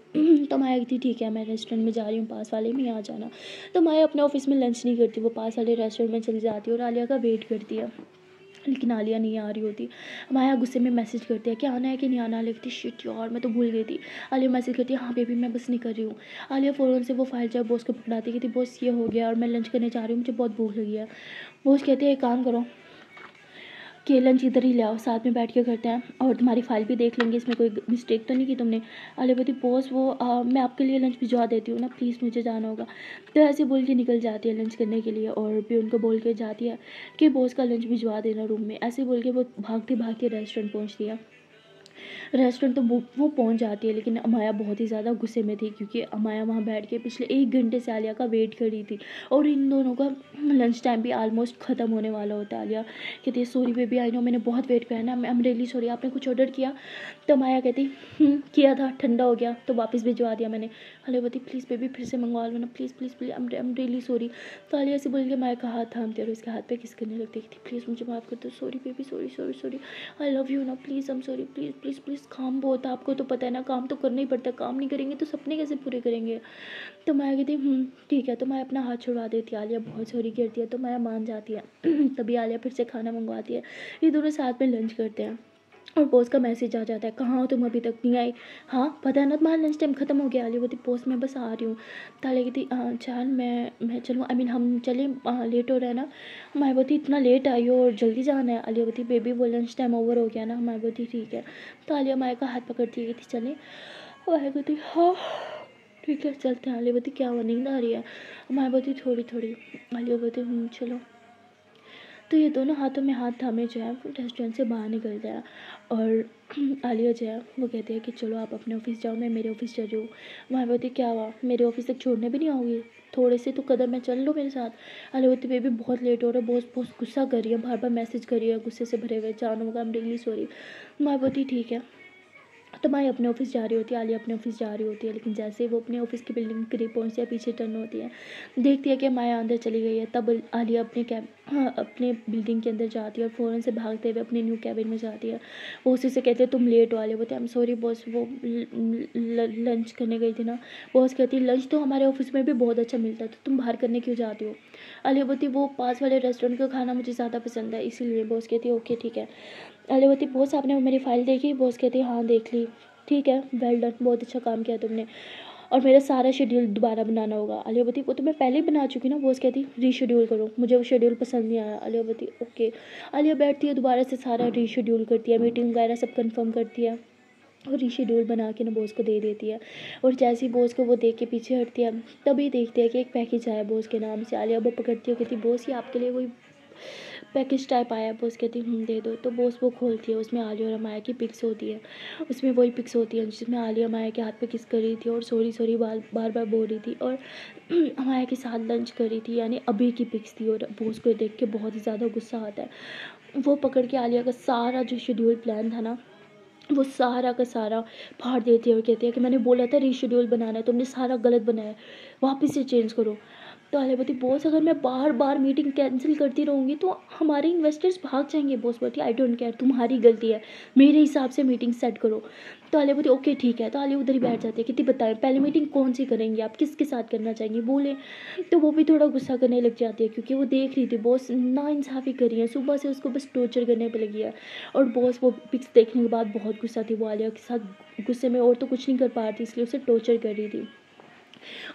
तो माया कहती ठीक है मैं रेस्टोरेंट में जा रही हूँ पास वाले में, आ जाना। तो माया अपने ऑफिस में लंच नहीं करती, वो पास वाले रेस्टोरेंट में चली जाती है और आलिया का वेट करती है, लेकिन आलिया नहीं आ रही होती। माया गुस्से में मैसेज करती है कि आना है कि नहीं आना। लिखती शिट यार मैं तो भूल गई थी। आलिया मैसेज करती है हाँ बेबी मैं बस नहीं कर रही हूँ। आलिया फ़ौरन से वो फाइल जब बॉस को पकड़ाती है कि बॉस ये हो गया और मैं लंच करने जा रही हूँ, मुझे बहुत भूख लगी है। बॉस कहते हैं एक काम करो कि लंच इधर ही ले आओ, साथ में बैठ के करते हैं और तुम्हारी फ़ाइल भी देख लेंगे, इसमें कोई मिस्टेक तो नहीं की तुमने। आलिया बोलती बॉस वो मैं आपके लिए लंच भिजवा देती हूँ ना, प्लीज़ मुझे जाना होगा। तो ऐसे बोल के निकल जाती है लंच करने के लिए और भी उनको बोल के जाती है कि बॉस का लंच भिजवा देना रूम में। ऐसे बोल के वो भागते भागते रेस्टोरेंट पहुँचती है। रेस्टोरेंट तो वो पहुंच जाती है, लेकिन अमाया बहुत ही ज़्यादा गुस्से में थी क्योंकि अमाया वहाँ बैठ के पिछले 1 घंटे से आलिया का वेट कर रही थी और इन दोनों का लंच टाइम भी ऑलमोस्ट ख़त्म होने वाला होता है। आलिया कहती है सॉरी बेबी आई नो मैंने बहुत वेट किया ना, आई एम रियली सॉरी, आपने कुछ ऑर्डर किया? तो अमाया कहती किया था, ठंडा हो गया तो वापस भिजवा दिया मैंने। आलिया बोलती प्लीज़ बेबी फिर से मंगवा लो ना, please please please, I am really sorry. तो आलिया से बोल के अमाया का हाथ थामती है और उसके हाथ पे किस करने लगती थी, प्लीज़ मुझे माफ़ कर दो, sorry baby, sorry sorry sorry, I love you ना, please I am sorry, please please please. काम बहुत है आपको तो पता है ना, काम तो करना ही पड़ता है, काम नहीं करेंगे तो सपने कैसे पूरे करेंगे? तो मैं कहती ठीक है। तो मैं अपना हाथ छुड़वा देती है, आलिया बहुत सॉरी कहती है तो मैं मान जाती है। तभी आलिया फिर से खाना मंगवाती है, ये दोनों साथ में लंच करते हैं। और बॉस का मैसेज आ जाता है, कहाँ हो तुम, अभी तक नहीं आई? हाँ पता है ना तुम्हारा लंच टाइम ख़त्म हो गया। आलिया बोलती बॉस मैं बस आ रही हूँ। तालिया कहती चल मैं चलूँ, आई मीन हम चलें, लेट हो रहा है ना। मैं बोलती इतना लेट आई हो और जल्दी जाना है। आलिया बोलती बेबी वो लंच टाइम ओवर हो गया ना। मैं बोलती ठीक है। तो आलिया माया का हाथ पकड़ती है, कहती चलें। माया बोलती हाँ ठीक है चलते हैं। आलिया बोलती क्या हुआ, नींद आ रही है? माया बोलती थोड़ी थोड़ी। आलिया बोलती चलो। तो ये दोनों हाथों में हाथ थामे जो है वो रेस्टोरेंट से बाहर निकलते हैं। और आलिया जो है वो कहती है कि चलो आप अपने ऑफिस जाओ, मैं मेरे ऑफिस चल रही हूँ। वहाँ बोलती क्या हुआ, मेरे ऑफिस तक छोड़ने भी नहीं आओगी? थोड़े से तो कदम में चल लो मेरे साथ। आलिया बोलती बेबी बहुत लेट हो रहा है, बहुत बहुत गुस्सा कर रही है, बार बार मैसेज कर रही है गुस्से से भरे हुए, जानू का आई एम रियली सॉरी। मैं बोलती ठीक है। तो माया अपने ऑफिस जा रही होती है, आलिया अपने ऑफिस जा रही होती है, लेकिन जैसे ही वो अपने ऑफिस की बिल्डिंग के करीब पहुँचती है पीछे टर्न होती है, देखती है कि माया अंदर चली गई है। तब आलिया अपने बिल्डिंग के अंदर जाती है और फ़ौरन से भागते हुए अपने न्यू कैबिन में जाती है। वो उसी से कहते हैं तुम लेट हो। आलिया बोलती है आई एम सॉरी बॉस, वो लंच करने गई थी ना। बॉस कहती लंच तो हमारे ऑफिस में भी बहुत अच्छा मिलता है, तो तुम बाहर करने क्यों जाती हो? आलिया बोलती वो पास वाले रेस्टोरेंट का खाना मुझे ज़्यादा पसंद है इसीलिए। बॉस कहती है ओके ठीक है। आलिया बोलती बॉस आपने मेरी फ़ाइल देखी? बॉस कहती हाँ देख ली। ठीक है वेल डन, बहुत अच्छा काम किया तुमने, और मेरा सारा शेड्यूल दोबारा बनाना होगा। आलिया बोलती वो तो मैं पहले ही बना चुकी ना। बॉस कहती रीशेड्यूल करो, मुझे वो शेड्यूल पसंद नहीं आया। आलिया बोलती ओके। आलिया बैठती है, दोबारा से सारा रीशेड्यूल करती है, मीटिंग वगैरह सब कंफर्म करती है और रीशेड्यूल बना के ना बॉस को दे देती है। और जैसे ही बॉस को वो देख के पीछे हटती है, तभी देखती है कि एक पैकेज आया बॉस के नाम से। आलिया वो पकड़ती है, कहती बॉस ये आपके लिए कोई पैकेज टाइप आया। बॉस कहती दे दो। तो बॉस वो खोलती है, उसमें आलिया और माया की पिक्स होती है। उसमें वही पिक्स होती है जिसमें आलिया माया के हाथ पे किस कर रही थी और सॉरी सॉरी बार बार बोल रही थी, और माया के साथ लंच कर रही थी, यानी अभी की पिक्स थी। और बॉस को देख के बहुत ही ज़्यादा गुस्सा आता है। वो पकड़ के आलिया का सारा जो शेड्यूल प्लान था ना, वो सारा का सारा फाड़ देती है और कहती है कि मैंने बोला था रीशेड्यूल बनाना है, तुमने सारा गलत बनाया, वापस से चेंज करो। तो आलिया बोलती बॉस अगर मैं बार बार मीटिंग कैंसिल करती रहूँगी तो हमारे इन्वेस्टर्स भाग जाएंगे। बॉस बोलती आई डोंट केयर, तुम्हारी गलती है, मेरे हिसाब से मीटिंग सेट करो। तो आलिया बोलती ओके ठीक है। तो आलिया उधर ही बैठ जाती है, कितनी बताएं पहले मीटिंग कौन सी करेंगे आप, किसके साथ करना चाहेंगे बोले। तो वो भी थोड़ा गुस्सा करने लग जाती है, क्योंकि वो देख रही थी बॉस नाइंसाफ़ी कर रही है, सुबह से उसको बस टॉर्चर करने पर लगी है। और बॉस वो पिक्स देखने के बाद बहुत गुस्सा थी, वो आलिया के साथ गुस्से में और तो कुछ नहीं कर पा रही थी, इसलिए उसे टॉर्चर कर रही थी।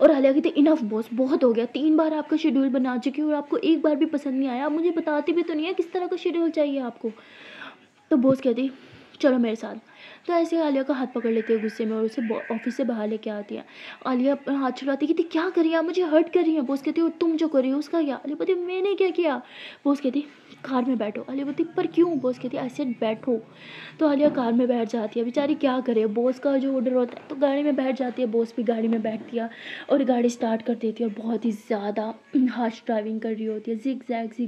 और आलिया कहती इनफ बॉस, बहुत हो गया, 3 बार आपका शेड्यूल बना चुकी हूँ और आपको एक बार भी पसंद नहीं आया, आप मुझे बताती भी तो नहीं है किस तरह का शेड्यूल चाहिए आपको। तो बॉस कहती चलो मेरे साथ। तो ऐसे आलिया का हाथ पकड़ लेती है गुस्से में और उसे ऑफिस से बाहर लेके आती है। आलिया अपना हाथ छुड़ाती कहती क्या करी आप, मुझे हर्ट कर रही है। बॉस कहती और तुम जो कर रही हो उसका क्या? आलिया बोलती मैंने क्या किया? बॉस कहती कार में बैठो। आलिया बोलती पर क्यों? बॉस कहती ऐसे बैठो। तो आलिया कार में बैठ जाती है, बेचारी क्या करे, बॉस का जो ऑर्डर होता है तो गाड़ी में बैठ जाती है। बॉस भी गाड़ी में बैठती है और गाड़ी स्टार्ट कर देती है और बहुत ही ज़्यादा हार्श ड्राइविंग कर रही होती है, जिग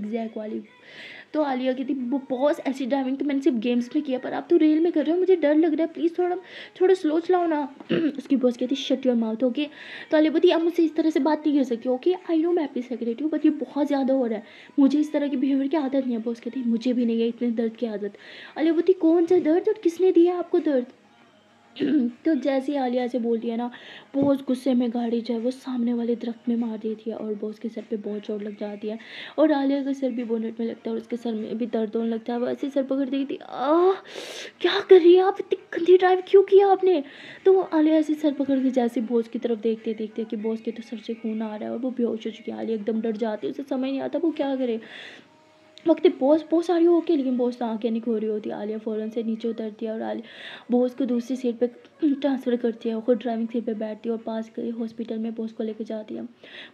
जैग वाली। तो आलिया कहती वो बॉस ऐसी ड्राइविंग तो मैंने सिर्फ गेम्स में किया, पर आप तो रियल में कर रहे हो, मुझे डर लग रहा है, प्लीज़ थोड़ा थोड़ा स्लो चलाओ ना। उसकी बॉस कहती शट योर माउथ ओके। तो आलिया बोलती आप मुझसे इस तरह से बात नहीं कर सकती। ओके आई नो मैं आपकी सेक्रेटरी हूँ, बट ये बहुत ज़्यादा हो रहा है, मुझे इस तरह की बिहेवियर की आदत नहीं है। बॉस कहती मुझे भी नहीं है इतने दर्द की आदत। आलिया बोलती कौन सा दर्द और किसने दिया आपको दर्द? तो जैसे ही आलिया से बोल रही है ना, बॉस गुस्से में गाड़ी जो है वो सामने वाले दरख्त में मार देती है और बॉस के सर पे बहुत चोट लग जाती है। और आलिया का सर भी बोनेट में लगता है और उसके सर में भी दर्द होने लगता है। वो ऐसे सर पकड़ देती थी, क्या कर रही है आप, इतनी गंदी ड्राइव क्यों किया आपने? तो वो आलिया ऐसे सर पकड़ के जैसे बॉस की तरफ देखते देखते कि बॉस के तो सर से खून आ रहा है और वो बेहोश हो चुकी है। आलिया एकदम डर जाती है, उसे समझ नहीं आता वो क्या करे। वक्त बॉस बॉस आ रही हो ओके, लेकिन बॉस आँखें नहीं खो रही होती। आलिया फ़ौरन से नीचे उतरती है और आलिया बॉस को दूसरी सीट पे ट्रांसफ़र करती है, वो खुद ड्राइविंग सीट पे बैठती है और पास के हॉस्पिटल में बॉस को लेकर जाती है।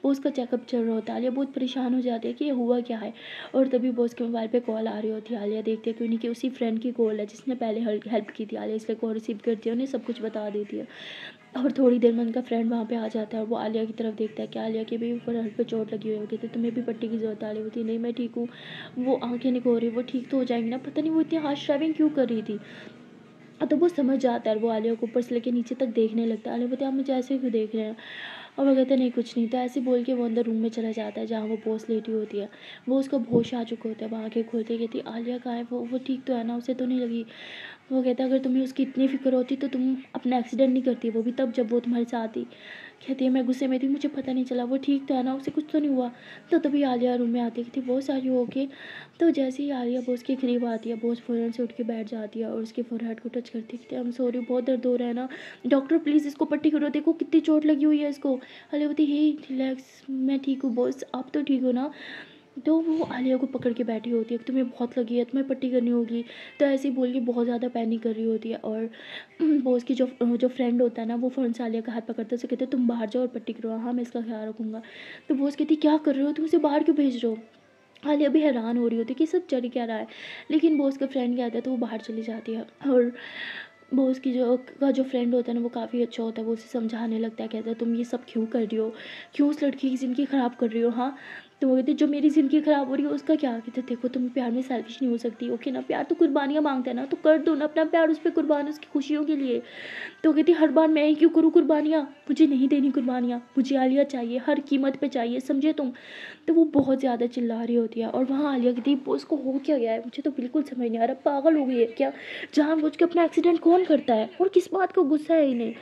बॉस का चेकअप चल रहा होता है, आलिया बहुत परेशान हो जाती है कि ये हुआ क्या है। और तभी बॉस के मोबाइल पे कॉल आ रही होती है। आलिया देखती है कि उन्हीं की उसी फ्रेंड की कॉल है जिसने पहले हेल्प की थी। आलिया इसलिए कॉल रिसीव करती है, उन्हें सब कुछ बता देती है। और थोड़ी देर में उनका फ्रेंड वहाँ पे आ जाता है और वो आलिया की तरफ देखता है कि आलिया के भी ऊपर हल्क पे चोट लगी हुई होती है, तो तुम्हें भी पट्टी की ज़रूरत है? आलिया बोलती नहीं मैं ठीक हूँ, वो आंखें नहीं खो रही, वो ठीक तो हो जाएंगी ना, पता नहीं वो इतनी हार्श ड्राइविंग क्यों कर रही थी। तो वो समझ जाता है और वो आलिया को ऊपर से लेके नीचे तक देखने लगता है। आलिया बोलती आप मुझे ऐसे क्यों देख रहे हैं? और वो कहता है नहीं कुछ नहीं। तो ऐसे बोल के वो अंदर रूम में चला जाता है जहाँ वो बॉस लेटी होती है। वो उसका होश आ चुका होता है, वहाँ आँखें खोलते कहती आलिया कहाँ है, वो ठीक तो है ना, उसे तो नहीं लगी। वो कहता है अगर तुम्हें उसकी इतनी फ़िक्र होती तो तुम अपना एक्सीडेंट नहीं करती, वो भी तब जब वो तुम्हारे साथ थी। कहती है मैं गुस्से में थी, मुझे पता नहीं चला, वो ठीक तो है ना, उसे कुछ तो नहीं हुआ। तो तभी आलिया रूम में आती कहती बहुत सारी हो के। तो जैसे ही आलिया बॉस के करीब आती है, बॉस फ़ौरन से उठ के बैठ जाती है और उसके फोरहेड को टच करती है। कहती है आई एम सॉरी, बहुत दर्द हो रहा है ना, डॉक्टर प्लीज़ इसको पट्टी करो, देखो कितनी चोट लगी हुई है इसको। आलिया बोलती हे रिलैक्स, मैं ठीक हूँ बॉस, आप तो ठीक हो ना। तो वो आलिया को पकड़ के बैठी होती है कि तुम्हें बहुत लगी है, तुम्हें पट्टी करनी होगी। तो ऐसे ही बोल के बहुत ज़्यादा पैनिक कर रही होती है। और वो उसकी जो फ्रेंड होता है ना, वो फ़ौरन से आलिया का हाथ पकड़ता है, उसे कहते हैं तुम बाहर जाओ और पट्टी करो, हाँ मैं इसका ख्याल रखूँगा। तो वो कहती क्या कर रहे हो तुम, उसे बाहर क्यों भेज रहे हो। आलिया भी हैरान हो रही होती है कि सब चल क्या रहा है। लेकिन बॉस का फ्रेंड कहता है तो वो बाहर चली जाती है। और बॉस की जो फ्रेंड होता है ना, वो काफ़ी अच्छा होता है, वो उसे समझाने लगता है, कहता है तुम ये सब क्यों कर रही हो, क्यों उस लड़की की ज़िंदगी ख़राब कर रही हो। हाँ, तो वो कहते जो मेरी ज़िंदगी ख़राब हो रही है उसका क्या। कहते देखो तुम प्यार में सेल्फिश नहीं हो सकती, ओके ना, प्यार तो कुर्बानियाँ मांगता है ना, तो कर दो ना अपना प्यार उस पर कुर्बान, उसकी खुशियों के लिए। तो कहती हर बार मैं ही क्यों करूँ कुर्बानियाँ, मुझे नहीं देनी कुर्बानियाँ, मुझे आलिया चाहिए, हर कीमत पे चाहिए, समझे तुम। तो वो बहुत ज़्यादा चिल्ला रही होती है। और वहाँ आलिया कहती है उसको हो क्या गया है, मुझे तो बिल्कुल समझ नहीं आ रहा, पागल हो गई है क्या, जानबूझ के अपना एक्सीडेंट कौन करता है और किस बात का गुस्सा है इन्हें।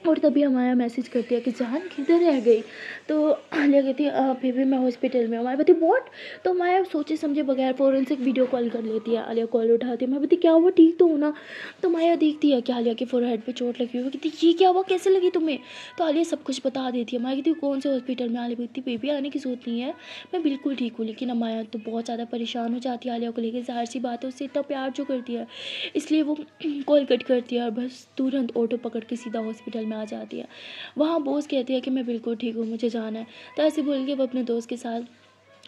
और तभी हमारा मैसेज करती है कि जान किधर रह गई। तो आलिया कहती है बेबी मैं हॉस्पिटल में हूँ। हमारी बताती व्हाट। तो माया सोचे समझे बगैर फ़ौरन से एक वीडियो कॉल कर लेती है। आलिया कॉल उठाती है, मैं बताती क्या हुआ, ठीक तो हो ना। तो माया देखती है कि आलिया के फोरहेड पे चोट लगी हुई है। कहती ये क्या हुआ, कैसे लगी तुम्हें। तो आलिया सब कुछ बता देती है। माया कहती कौन से हॉस्पिटल में। आलिया कहती बेबी आने की जरूरत नहीं है, मैं बिल्कुल ठीक हूँ। लेकिन माया तो बहुत ज़्यादा परेशान हो जाती है आलिया को लेकर, ज़ाहिर सी बात है उससे इतना प्यार जो करती है, इसलिए वो कॉल कट करती है और बस तुरंत ऑटो पकड़ के सीधा हॉस्पिटल में आ जाती है। वहाँ बॉस कहती है कि मैं बिल्कुल ठीक हूँ, मुझे जाना है। तो ऐसे बोल के वो अपने दोस्त के साथ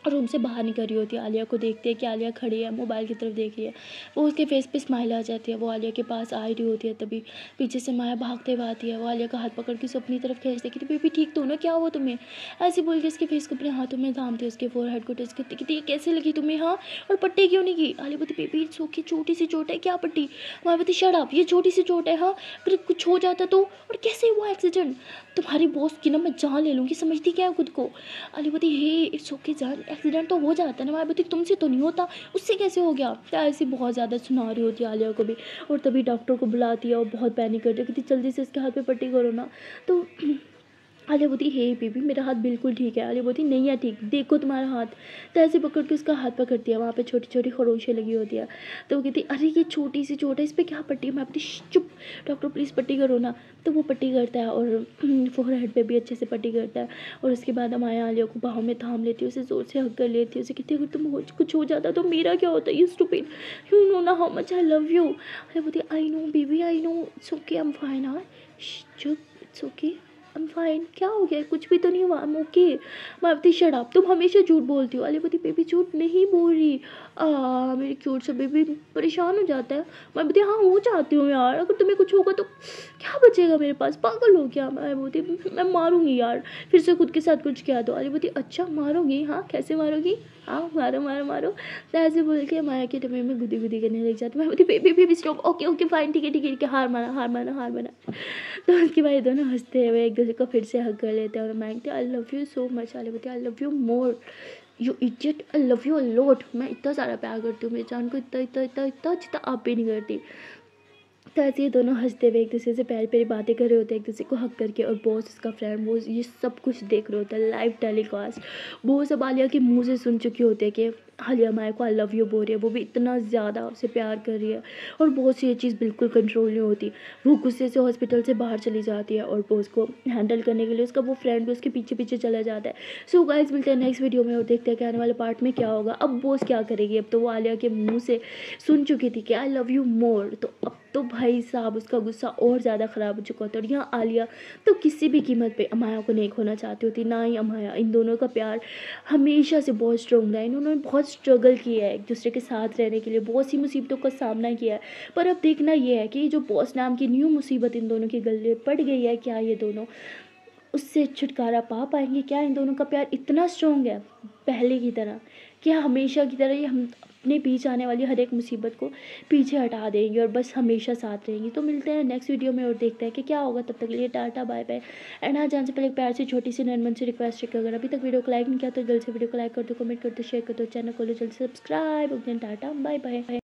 रूम से बाहर निकल रही होती है। आलिया को देखती है कि आलिया खड़ी है, मोबाइल की तरफ देख रही है। वो उसके फेस पे स्माइल आ जाती है। वो आलिया के पास आ रही होती है, तभी पीछे से माया भागते हुए आती है। वो आलिया का हाथ पकड़ के उसे अपनी तरफ खींचती है कि बेबी ठीक तो हो ना, क्या हुआ तुम्हें। ऐसे बोल के उसके फेस को अपने हाथों में थामती है, उसके फोरहेड को टच करती कि ये कैसे लगी तुम्हें, हाँ, और पट्टी क्यों नहीं की। आलिया बोलती बेबी सूखी छोटी सी चोट है, क्या पट्टी। माया बोलती शट अप, ये छोटी सी चोट है, हाँ, अगर कुछ हो जाता तो। और कैसे हुआ एक्सीडेंट, तुम्हारी बॉस की ना मैं जान ले लूँगी, समझती क्या है खुद को। आलिया बोलती हे इट्स ओके जान, एक्सीडेंट तो हो जाता है ना। मैं बोलती तुमसे तो नहीं होता, उससे कैसे हो गया। तो ऐसी बहुत ज़्यादा सुना रही होती है आलिया को भी। और तभी डॉक्टर को बुलाती है और बहुत पैनिक करती है, कहती जल्दी से इसके हाथ पे पट्टी करो ना। तो आलिया बोलती हे बेबी मेरा हाथ बिल्कुल ठीक है। आलिया बोलती नहीं है ठीक, देखो तुम्हारा हाथ। तो ऐसे पकड़ के उसका हाथ पकड़ती है, वहाँ पे छोटी छोटी खरोशें लगी होती है। तो वो कहती अरे ये छोटी सी चोट है, इस पर क्या पट्टी। मैं बोलती चुप, डॉक्टर प्लीज़ पट्टी करो ना। तो वो पट्टी करता है और फोरहेड पे भी अच्छे से पट्टी करता है। और उसके बाद माया आलिया को बाहों में थाम लेती है, उसे ज़ोर से हग कर लेती है, उसे कहती अगर कुछ हो जाता तो मेरा क्या होता, यू स्टूपिड, यू नो ना how much I love you. Alia बोलती I know baby I know, it's okay I am fine. हाँ चुप, it's okay I am fine, क्या हो गया, कुछ भी तो नहीं हुआ, आई एम ओके। मैं बोलती शट अप, तुम हमेशा झूठ बोलती हो। आलिया बोलती बेबी झूठ नहीं बोल रही, मेरी क्यूट से बेबी परेशान हो जाता है। मैं बोलती हाँ हो जाती हूँ यार, अगर तुम्हें कुछ होगा तो क्या बचेगा मेरे पास, पागल हो क्या। मैं बोलती मैं मारूंगी यार, फिर से खुद के साथ कुछ किया तो। आलिया बोलती अच्छा मारोगी, हाँ कैसे मारोगी, हाँ मारो मारो मारो। तो ऐसे बोल के माया के डब्बे में गुदी गुदी करने लग जाती। मैं बोलती baby baby stop, okay okay fine ठीक है ठीक है ठीक है, हार माना हार माना हार माना। तो उसके बाद दोनों हंसते हुए एक दूसरे को फिर से हग कर लेते हैं और मांगते I love you so much. Alia बोलती I love you more, you idiot, I love you lot. मैं इतना सारा प्यार करती हूँ मेरी जान को, इतना इतना इतना इतना जितना आप भी नहीं करती। तो ऐसे ये दोनों हंसते हुए एक दूसरे से प्यारी प्यारी बातें कर रहे होते हैं, एक दूसरे को हक करके। और बॉस उसका फ्रेंड वो ये सब कुछ देख रहे होता है लाइव टेलीकास्ट। वो सब आलिया के मुंह से सुन चुके होते हैं कि आलिया माया को आई लव यू बोल रही है, वो भी इतना ज़्यादा उससे प्यार कर रही है। और बहुत सी ये चीज़ बिल्कुल कंट्रोल नहीं होती। वो गुस्से से हॉस्पिटल से बाहर चली जाती है और बॉस को हैंडल करने के लिए उसका वो फ्रेंड भी उसके पीछे पीछे चला जाता है। सो गाइस मिलते हैं नेक्स्ट वीडियो में और देखते हैं कि आने वाले पार्ट में क्या होगा। अब बॉस क्या करेगी, अब तो वो आलिया के मुँह से सुन चुकी थी कि आई लव यू मोर, तो अब तो भाई साहब उसका गुस्सा और ज़्यादा ख़राब हो चुका था। और यहाँ आलिया तो किसी भी कीमत पे अमाया को नहीं खोना चाहती होती, ना ही अमाया। इन दोनों का प्यार हमेशा से बहुत स्ट्रॉन्ग रहा है। इन्होंने बहुत स्ट्रगल किया है एक दूसरे के साथ रहने के लिए, बहुत सी मुसीबतों का सामना किया है। पर अब देखना ये है कि जो बॉस नाम की न्यू मुसीबत इन दोनों के गले पड़ गई है, क्या ये दोनों उससे छुटकारा पा पाएंगे, क्या इन दोनों का प्यार इतना स्ट्रॉन्ग है पहले की तरह कि हमेशा की तरह ही हम अपने बीच आने वाली हर एक मुसीबत को पीछे हटा देंगे और बस हमेशा साथ रहेंगे। तो मिलते हैं नेक्स्ट वीडियो में और देखते हैं कि क्या होगा। तब तक के लिए टाटा बाय बाय। एंड हाँ, जाने से पहले एक प्यार से छोटी सी नरमन से रिक्वेस्ट है कि अगर अभी तक वीडियो को लाइक नहीं किया तो जल्द से वीडियो को लाइक कर दो, कमेंट कर दो, शेयर कर दो, चैनल को लो जल्द से सब्सक्राइब। Tata bye bye.